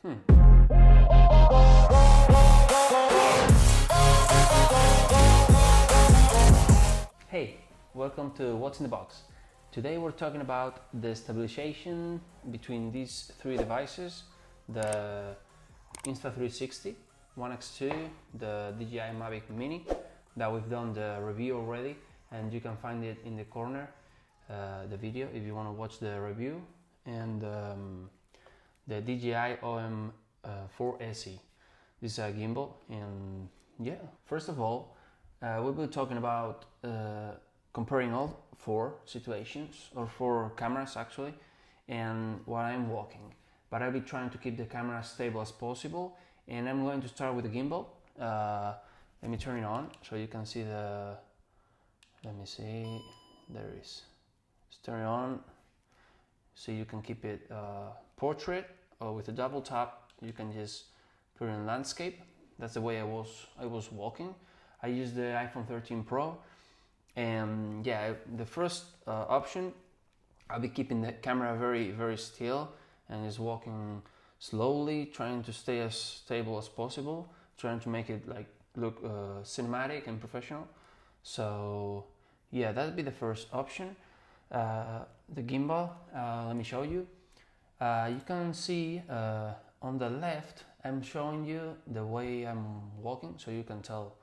Hey, welcome to What's in the Box. Today we're talking about the stabilization between these three devices, the Insta360 One X2, the DJI Mavic Mini, that we've done the review already, and you can find it in the corner, the video, if you want to watch the review, and the DJI OM 4 SE. This is a gimbal, and yeah, first of all, we'll be talking about comparing all four situations, or four cameras actually, and while I'm walking. But I'll be trying to keep the camera as stable as possible, and I'm going to start with the gimbal. Let me turn it on so you can see the, let me see, there it is. Let's turn it on so you can keep it portrait, or with a double tap you can just put it in landscape. That's the way I was walking. I use the iPhone 13 Pro, and yeah, the first option, I'll be keeping the camera very still and just walking slowly, trying to stay as stable as possible, trying to make it like look cinematic and professional. So yeah, that'd be the first option. The gimbal, let me show you. You can see on the left, I'm showing you the way I'm walking, so you can tell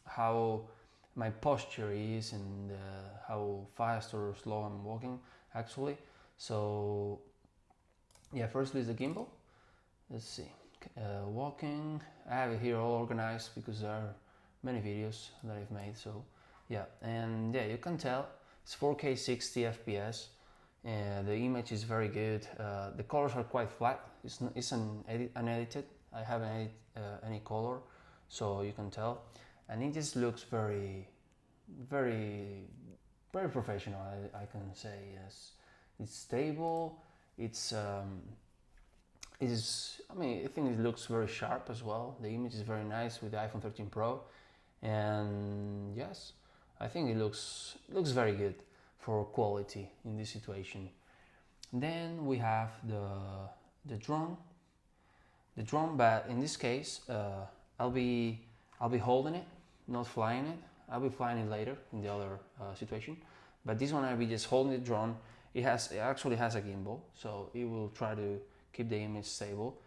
how my posture is and how fast or slow I'm walking actually. So yeah, firstly is the gimbal. Let's see, walking. I have it here all organized because there are many videos that I've made. So yeah, and yeah, you can tell it's 4K 60 FPS. The image is very good. The colors are quite flat. It's unedited. I haven't edited any color, so you can tell, and it just looks very professional. I can say yes. It's stable. It's I think it looks very sharp as well. The image is very nice with the iPhone 13 Pro, and yes, I think it looks very good for quality in this situation. Then we have the drone, but in this case I'll be holding it, not flying it. I'll be flying it later in the other situation, but this one I'll be just holding the drone. It actually has a gimbal, so it will try to keep the image stable.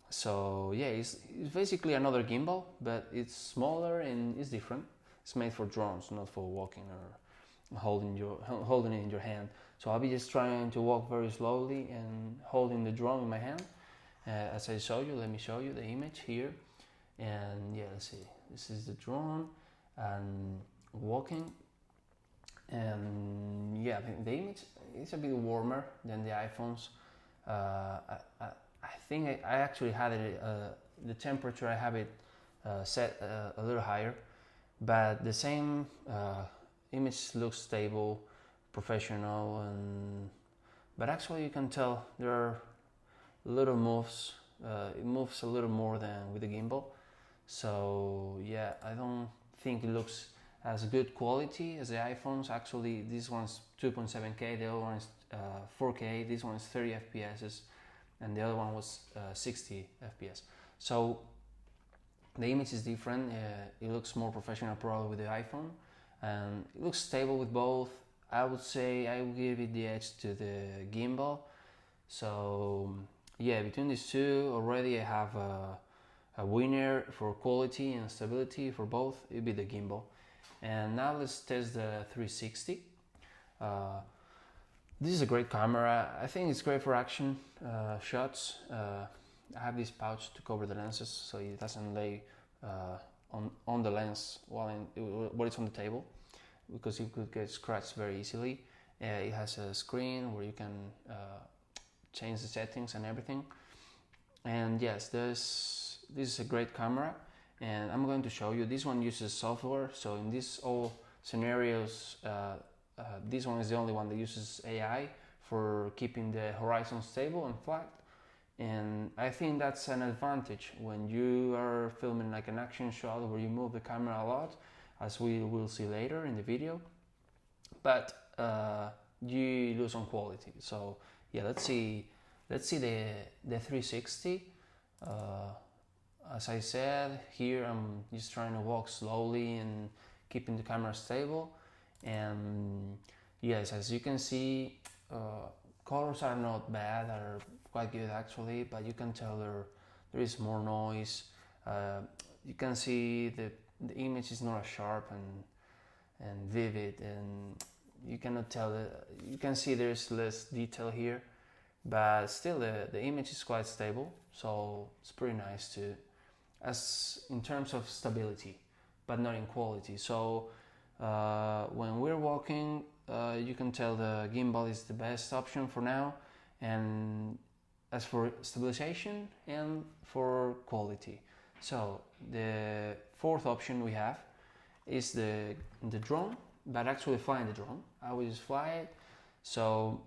So yeah, it's basically another gimbal, but it's smaller and it's different. It's made for drones, not for walking or holding it in your hand. So I'll be just trying to walk very slowly and holding the drone in my hand. As I show you, let me show you the image here. And yeah, let's see. This is the drone and walking. And yeah, the image is a bit warmer than the iPhones. I think I actually had it, the temperature I have it set a little higher, but the same image looks stable, professional, but actually you can tell there are little moves. It moves a little more than with the gimbal. So yeah, I don't think it looks as good quality as the iPhones. Actually, this one's 2.7K, the other one is 4K, this one is 30 FPS, and the other one was 60 FPS. So the image is different. It looks more professional probably with the iPhone, and it looks stable with both. I would say I will give it the edge to the gimbal. So yeah, between these two already I have a winner for quality and stability for both. It'll be the gimbal. And now let's test the 360. This is a great camera. I think it's great for action shots. I have this pouch to cover the lenses so it doesn't lay on the lens while it's on the table, because it could get scratched very easily. It has a screen where you can change the settings and everything. And yes, this is a great camera, and I'm going to show you. This one uses software, so in these all scenarios, this one is the only one that uses AI for keeping the horizon stable and flat. And I think that's an advantage when you are filming like an action shot where you move the camera a lot, as we will see later in the video, but you lose on quality. So yeah, let's see let's see the 360. As I said, here I'm just trying to walk slowly and keeping the camera stable. And yes, as you can see, colors are not bad, are quite good actually, but you can tell there is more noise. You can see the image is not as sharp and vivid, and you cannot tell you can see there's less detail here, but still the image is quite stable, so it's pretty nice too, as in terms of stability, but not in quality. So when we're walking, you can tell the gimbal is the best option for now, and as for stabilization and for quality. So the fourth option we have is the drone, but actually flying the drone. I will just fly it. So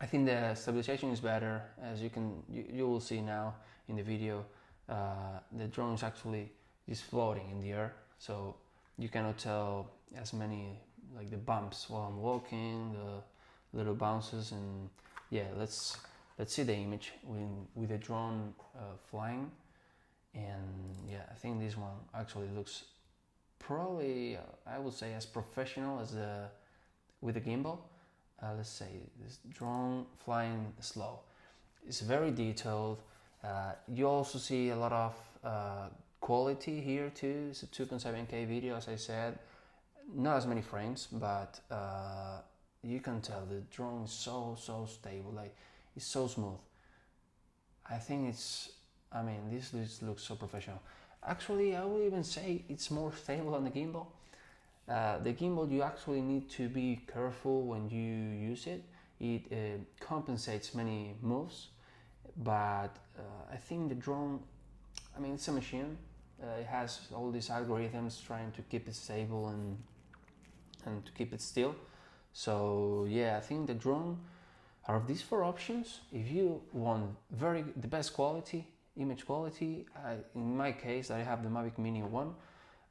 I think the stabilization is better, as you will see now in the video. The drone is actually just floating in the air, so you cannot tell as many like the bumps while I'm walking, the little bounces, and yeah, let's see the image with the drone flying. And yeah, I think this one actually looks probably I would say as professional as with the gimbal. Let's say this drone flying slow. It's very detailed. You also see a lot of quality here too. It's a 2.7K video, as I said. Not as many frames, but you can tell the drone is so stable. Like, it's so smooth. I think this looks so professional. Actually, I would even say it's more stable than the gimbal. The gimbal, you actually need to be careful when you use it. It compensates many moves, but I think the drone, it's a machine. It has all these algorithms trying to keep it stable and to keep it still. So yeah, I think the drone, out of these four options, if you want the best quality, image quality, in my case, I have the Mavic Mini 1.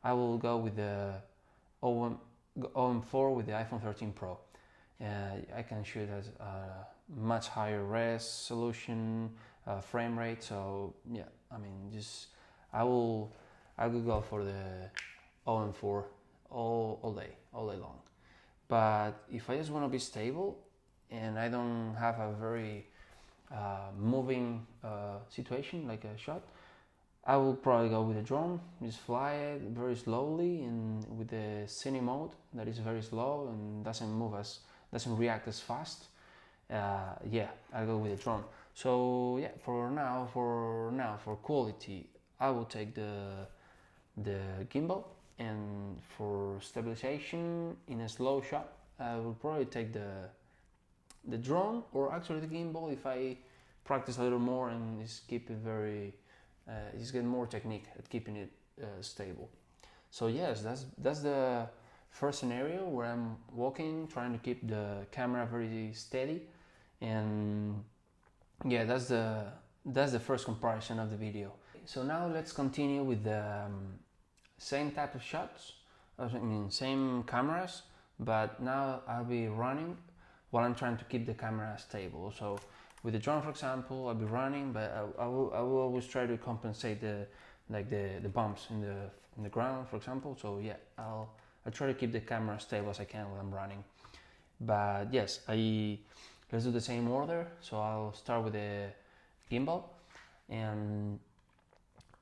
I will go with the OM4 with the iPhone 13 Pro. I can shoot at a much higher resolution, frame rate. So yeah, I will go for the OM4 all day long. But if I just want to be stable and I don't have a very moving situation like a shot, I will probably go with a drone, just fly it very slowly and with the cine mode that is very slow and doesn't react as fast. Yeah, I'll go with a drone. So yeah, for quality, I will take the gimbal, and for stabilization in a slow shot, I will probably take the drone, or actually the gimbal if I practice a little more and just keep it just get more technique at keeping it stable. So yes, that's the first scenario where I'm walking, trying to keep the camera very steady, and yeah, that's the first comparison of the video. So now let's continue with the same type of shots, same cameras, but now I'll be running while I'm trying to keep the camera stable. So with the drone, for example, I'll be running, but I will always try to compensate the bumps in the ground, for example. So yeah, I'll try to keep the camera stable as I can while I'm running. But yes, let's do the same order. So I'll start with the gimbal, and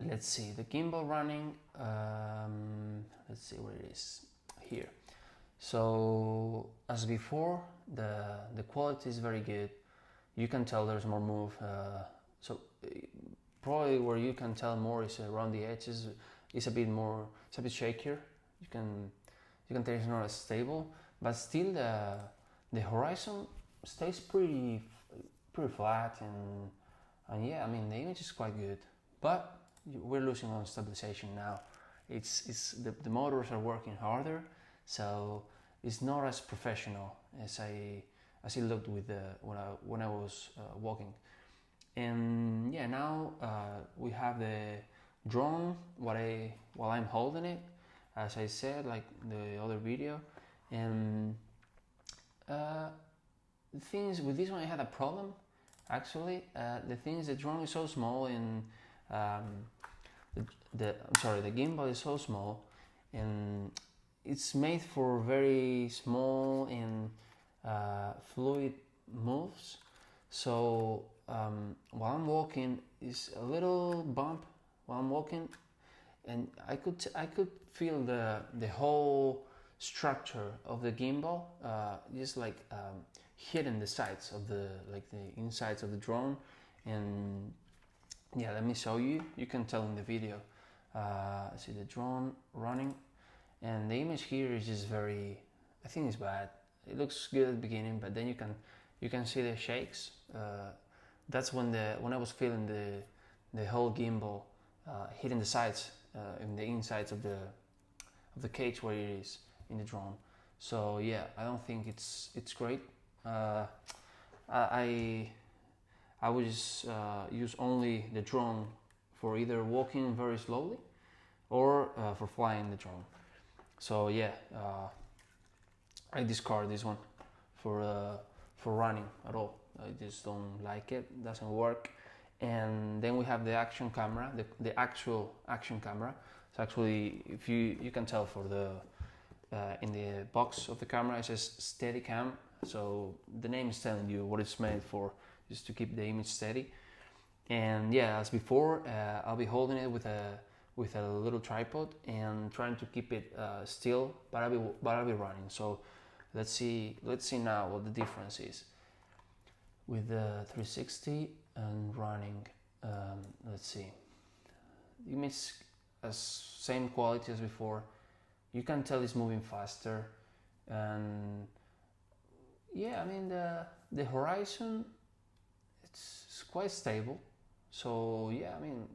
let's see the gimbal running. Let's see where it is here. So as before, the quality is very good. You can tell there's more move. So probably where you can tell more is around the edges. It's a bit shakier. You can tell it's not as stable, but still the horizon stays pretty flat, and yeah, the image is quite good. But we're losing on stabilization now. It's the motors are working harder, so it's not as professional as it looked with when I was walking. And yeah, now we have the drone while I'm holding it, as I said, like the other video. And the thing is, with this one I had a problem. Actually, the thing is, the drone is so small, and the gimbal is so small, and it's made for very small and fluid moves. So while I'm walking, is a little bump while I'm walking, and I could feel the whole structure of the gimbal just like hitting the sides of the insides of the drone. And yeah, let me show you. You can tell in the video. See the drone running, and the image here is just very, I think it's bad. It looks good at the beginning, but then you can see the shakes. That's when I was feeling the whole gimbal hitting the sides, in the insides of the cage where it is in the drone. So yeah, I don't think it's great. I would just use only the drone for either walking very slowly or for flying the drone. So yeah, I discard this one for running at all. I just don't like it. Doesn't work. And then we have the action camera, the actual action camera. So actually, if you can tell for the in the box of the camera, it says Steadicam. So the name is telling you what it's made for, just to keep the image steady. And yeah, as before, I'll be holding it with a little tripod and trying to keep it still, but I'll be running. So let's see now what the difference is with the 360 and running. Let's see. The image has same quality as before. You can tell it's moving faster, and yeah, I mean the horizon, it's quite stable. So yeah, I mean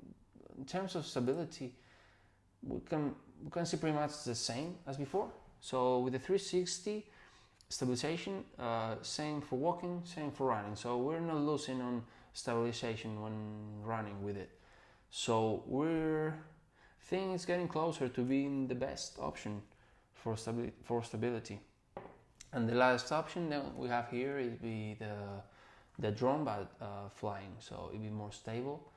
in terms of stability, we can see pretty much the same as before. So with the 360 stabilization, same for walking, same for running. So we're not losing on stabilization when running with it. So I think it's getting closer to being the best option for stability. And the last option that we have here is the drone, but flying, so it'll be more stable.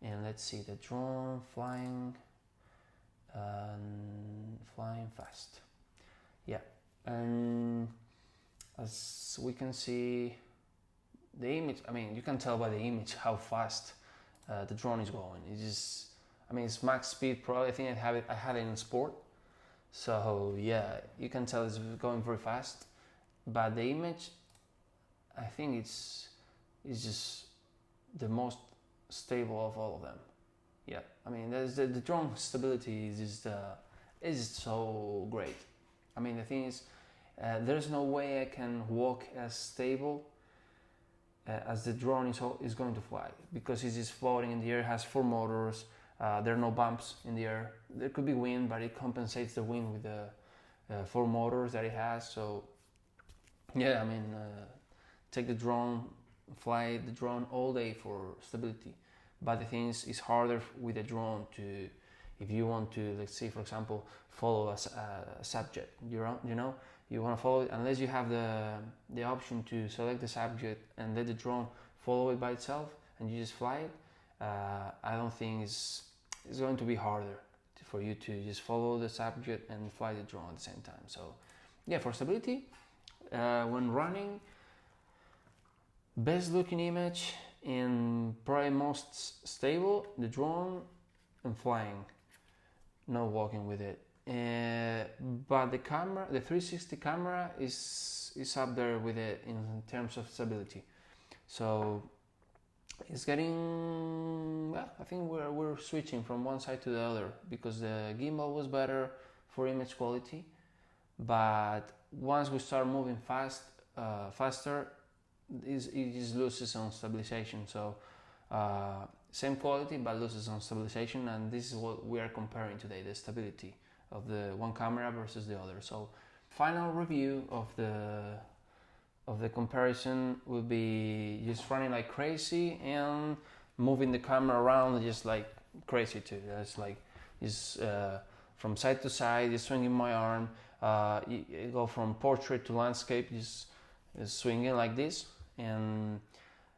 And let's see, the drone flying fast. Yeah, and as we can see, the image, I mean, you can tell by the image how fast the drone is going. It's just, I mean, it's max speed. Probably, I think I had it in sport. So yeah, you can tell it's going very fast. But the image, I think it's just the most stable of all of them. Yeah, I mean, there's the drone stability is just so great. I mean, the thing is, there's no way I can walk as stable as the drone is going to fly, because it's just floating in the air. Has 4 motors. There are no bumps in the air. There could be wind, but it compensates the wind with the 4 motors that it has. So yeah, I mean, take the drone, fly the drone all day for stability. But the thing is, it's harder with the drone to, if you want to, let's say for example, follow a subject, you know, you want to follow it, unless you have the option to select the subject and let the drone follow it by itself and you just fly it. I don't think it's going to be harder for you to just follow the subject and fly the drone at the same time. So yeah, for stability, when running, best looking image and probably most stable, the drone, and flying, no walking with it. But the camera, the 360 camera is up there with it in terms of stability. So it's getting, well, I think we're switching from one side to the other, because the gimbal was better for image quality, but once we start moving faster, it just loses on stabilization. So same quality but loses on stabilization, and this is what we are comparing today, the stability of the one camera versus the other. So final review of the comparison will be just running like crazy and moving the camera around just like crazy too. That's like just from side to side, just swinging my arm. You go from portrait to landscape, just swinging like this. And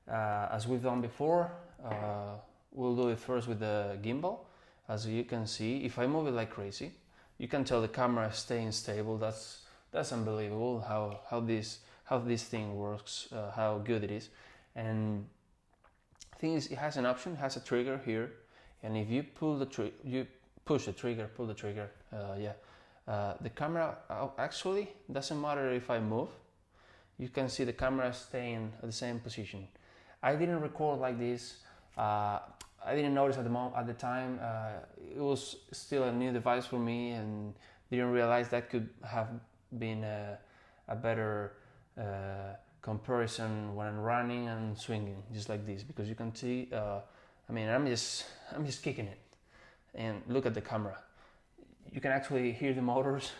as we've done before, we'll do it first with the gimbal. As you can see, if I move it like crazy, you can tell the camera is staying stable. That's unbelievable how this thing works, how good it is. And the thing is, it has an option, it has a trigger here, and if you pull the you push the trigger, pull the trigger, the camera actually doesn't matter if I move. You can see the camera staying at the same position. I didn't record like this. I didn't notice at the time. It was still a new device for me, and didn't realize that could have been a better comparison when I'm running and swinging, just like this, because you can see. I mean, I'm just kicking it, and look at the camera. You can actually hear the motors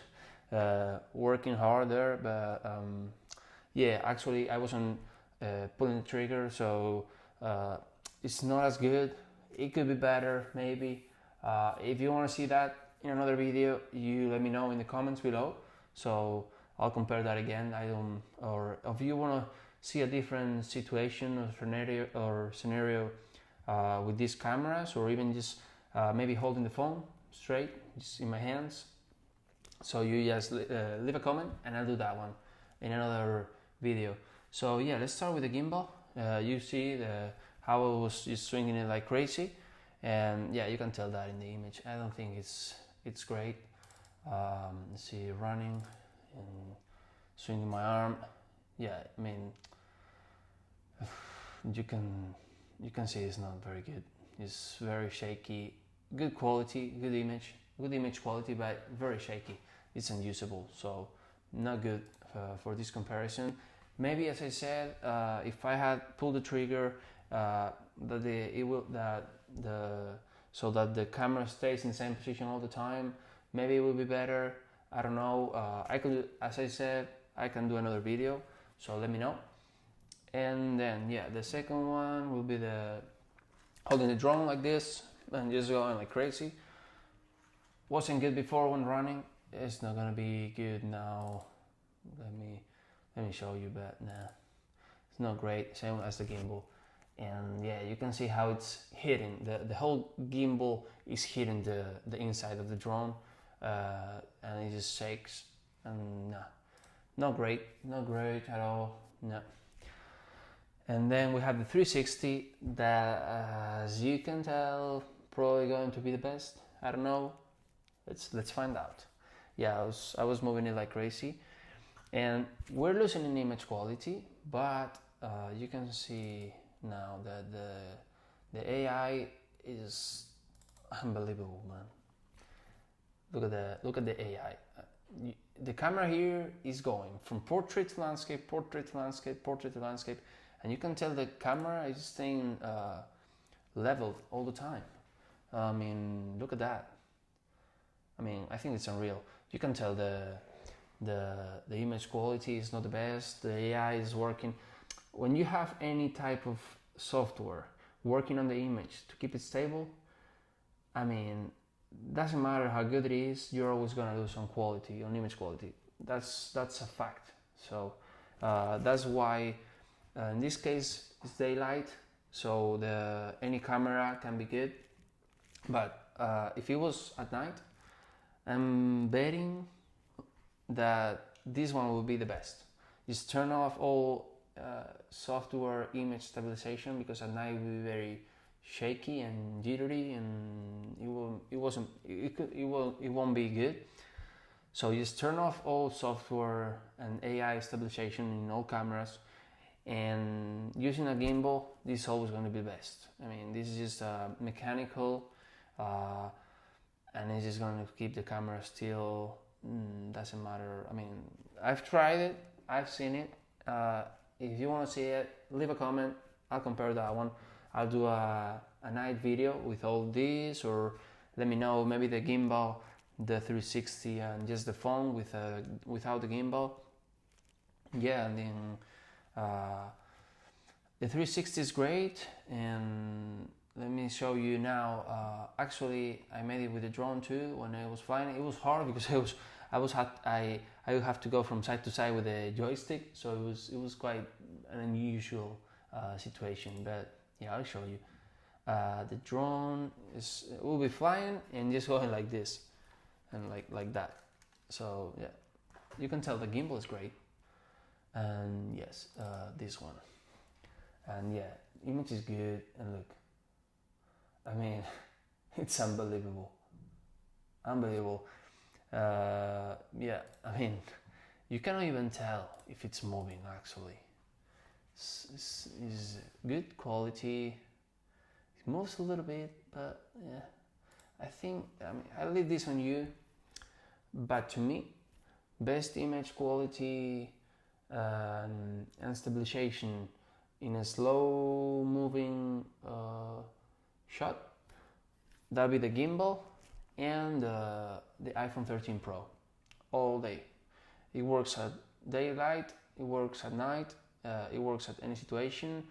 working hard there, but yeah, actually I wasn't pulling the trigger, so it's not as good. It could be better, maybe. If you want to see that in another video, you let me know in the comments below, so I'll compare that again. Or if you want to see a different situation or scenario with these cameras, or even just maybe holding the phone straight, just in my hands, so you just leave a comment and I'll do that one in another video. So yeah, let's start with the gimbal. You see how I was just swinging it like crazy, and yeah, you can tell that in the image. I don't think it's great. Let's see, running and swinging my arm. Yeah, I mean, you can see it's not very good. It's very shaky. Good quality, good image quality, but very shaky. It's unusable, so not good for this comparison. Maybe, as I said, if I had pulled the trigger, so that the camera stays in the same position all the time, maybe it will be better. I don't know. I could, as I said, I can do another video, so let me know. And then yeah, the second one will be the holding the drone like this and just going like crazy. Wasn't good before when running. It's not gonna be good now. Let me show you, but nah, it's not great. Same as the gimbal. And yeah, you can see how it's hitting, the whole gimbal is hitting the inside of the drone, and it just shakes, and nah, not great at all, no. And then we have the 360 that, as you can tell, probably going to be the best. I don't know, let's find out. Yeah, I was moving it like crazy, and we're losing in image quality, but you can see now that the AI is unbelievable, man. Look at the AI. The camera here is going from portrait to landscape, portrait to landscape, portrait to landscape, and you can tell the camera is staying leveled all the time. I mean, look at that. I mean, I think it's unreal. You can tell the image quality is not the best. The AI is working. When you have any type of software working on the image to keep it stable, I mean, doesn't matter how good it is, you're always gonna lose on quality, on image quality. That's a fact. So that's why in this case it's daylight, so any camera can be good. But if it was at night, I'm betting that this one will be the best. Just turn off all software image stabilization, because at night it will be very shaky and jittery, and it won't be good. So just turn off all software and AI stabilization in all cameras, and using a gimbal, this is always going to be best. I mean, this is just mechanical, and it's just going to keep the camera still. Doesn't matter. I mean, I've tried it, I've seen it. If you want to see it, leave a comment. I'll compare that one. I'll do a night video with all this, or let me know, maybe the gimbal, the 360 and just the phone without the gimbal. Yeah, and then the 360 is great, and let me show you now. Actually, I made it with the drone too. When I was flying, it was hard because I would have to go from side to side with the joystick, so it was quite an unusual situation, but yeah, I'll show you. The drone will be flying and just going like this and like that. So yeah, you can tell the gimbal is great. And yes, this one. And yeah, image is good, and look, I mean, it's unbelievable. Yeah, I mean, you cannot even tell if it's moving actually. It's good quality. It moves a little bit, but yeah, I think, I mean, I leave this on you, but to me, best image quality and stabilization in a slow moving shot, that'll be the gimbal and the iPhone 13 Pro all day. It works at daylight, it works at night, it works at any situation.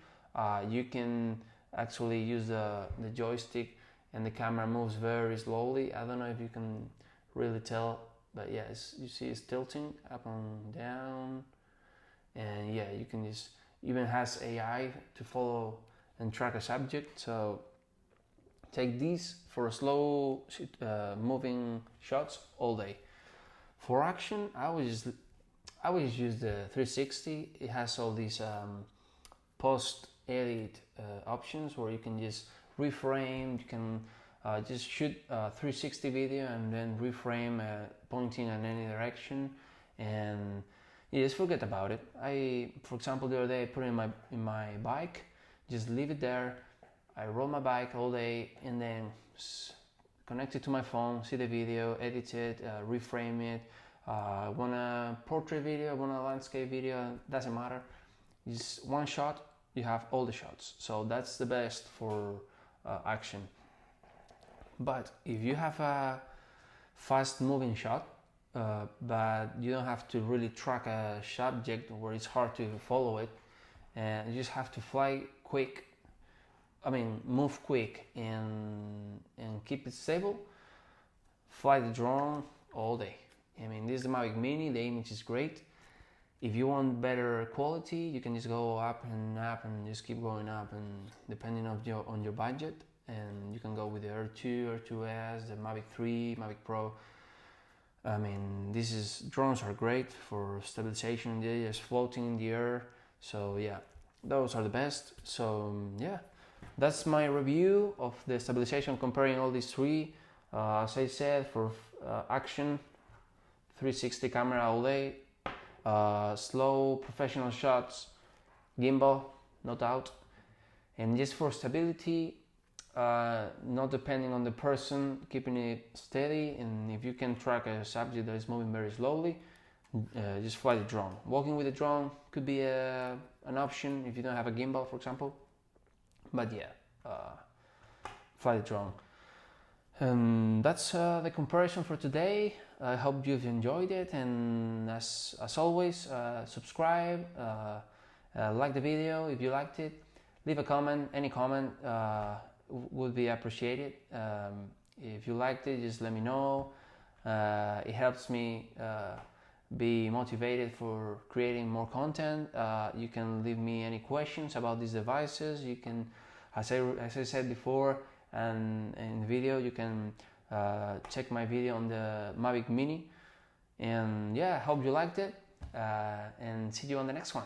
You can actually use the joystick and the camera moves very slowly. I don't know if you can really tell, but yeah, you see it's tilting up and down. And yeah, you can just, even has AI to follow and track a subject. So take these for slow moving shots all day. For action, I would just use the 360. It has all these post edit options where you can just reframe. You can just shoot a 360 video and then reframe pointing in any direction, and you just forget about it. For example, the other day I put it in my bike, just leave it there. I roll my bike all day and then connect it to my phone, see the video, edit it, reframe it. Want a portrait video, want a landscape video, doesn't matter. Just one shot, you have all the shots. So that's the best for action. But if you have a fast moving shot, but you don't have to really track a subject where it's hard to follow it, and you just have to fly quick, move quick and keep it stable, fly the drone all day. I mean, this is the Mavic Mini, the image is great. If you want better quality, you can just go up and just keep going up, and depending on your budget, and you can go with the R2, R2S, the Mavic 3, Mavic Pro. I mean, drones are great for stabilization. They're just floating in the air. So yeah, those are the best. So yeah, that's my review of the stabilization, comparing all these three. As I said, for action, 360 camera all day, slow professional shots, gimbal, no doubt. And just for stability, not depending on the person, keeping it steady, and if you can track a subject that is moving very slowly, just fly the drone. Walking with the drone could be an option if you don't have a gimbal, for example. But yeah, fly the drone. That's the comparison for today. I hope you've enjoyed it, and as always, subscribe, like the video if you liked it, leave a comment. Any comment would be appreciated. If you liked it, just let me know. It helps me be motivated for creating more content. You can leave me any questions about these devices. You can, as I said before, and in the video, you can check my video on the Mavic Mini. And yeah, I hope you liked it, and see you on the next one.